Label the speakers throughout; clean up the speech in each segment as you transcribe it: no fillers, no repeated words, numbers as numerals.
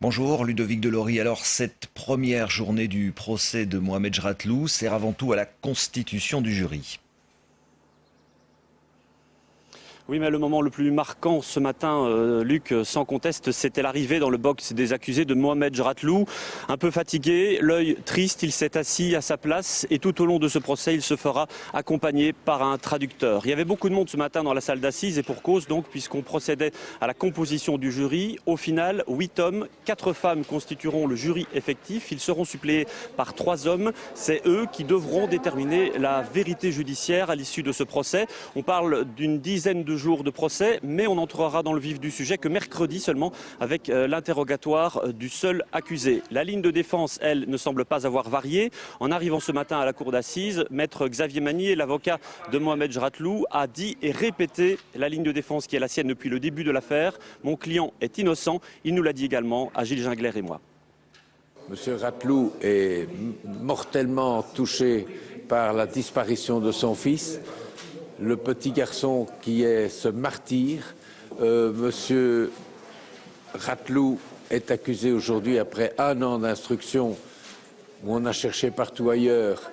Speaker 1: Bonjour Ludovic Delory. Alors cette première journée du procès de Mohamed Jratlou sert avant tout à la constitution du jury.
Speaker 2: Oui, mais le moment le plus marquant ce matin, Luc, sans conteste, c'était l'arrivée dans le box des accusés de Mohamed Jratlou. Un peu fatigué, l'œil triste, il s'est assis à sa place et tout au long de ce procès, il se fera accompagner par un traducteur. Il y avait beaucoup de monde ce matin dans la salle d'assises et pour cause donc, puisqu'on procédait à la composition du jury. Au final, 8 hommes, 4 femmes constitueront le jury effectif. Ils seront suppléés par 3 hommes. C'est eux qui devront déterminer la vérité judiciaire à l'issue de ce procès. On parle d'une dizaine de jours de procès, mais on entrera dans le vif du sujet que mercredi seulement avec l'interrogatoire du seul accusé. La ligne de défense, elle, ne semble pas avoir varié. En arrivant ce matin à la cour d'assises, maître Xavier Magnier, l'avocat de Mohamed Jratlou, a dit et répété la ligne de défense qui est la sienne depuis le début de l'affaire. Mon client est innocent. Il nous l'a dit également à Gilles Gingler et moi.
Speaker 3: Monsieur Jratlou est mortellement touché par la disparition de son fils. Le petit garçon qui est ce martyr, Monsieur Jratlou est accusé aujourd'hui après 1 an d'instruction où on a cherché partout ailleurs.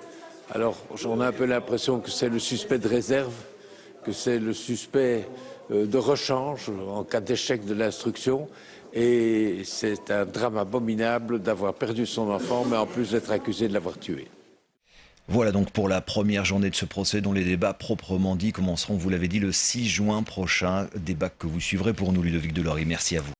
Speaker 3: Alors on a un peu l'impression que c'est le suspect de réserve, que c'est le suspect de rechange en cas d'échec de l'instruction. Et c'est un drame abominable d'avoir perdu son enfant, mais en plus d'être accusé de l'avoir tué.
Speaker 1: Voilà donc pour la première journée de ce procès dont les débats proprement dits commenceront, vous l'avez dit, le 6 juin prochain. Débat que vous suivrez pour nous, Ludovic Delory. Merci à vous.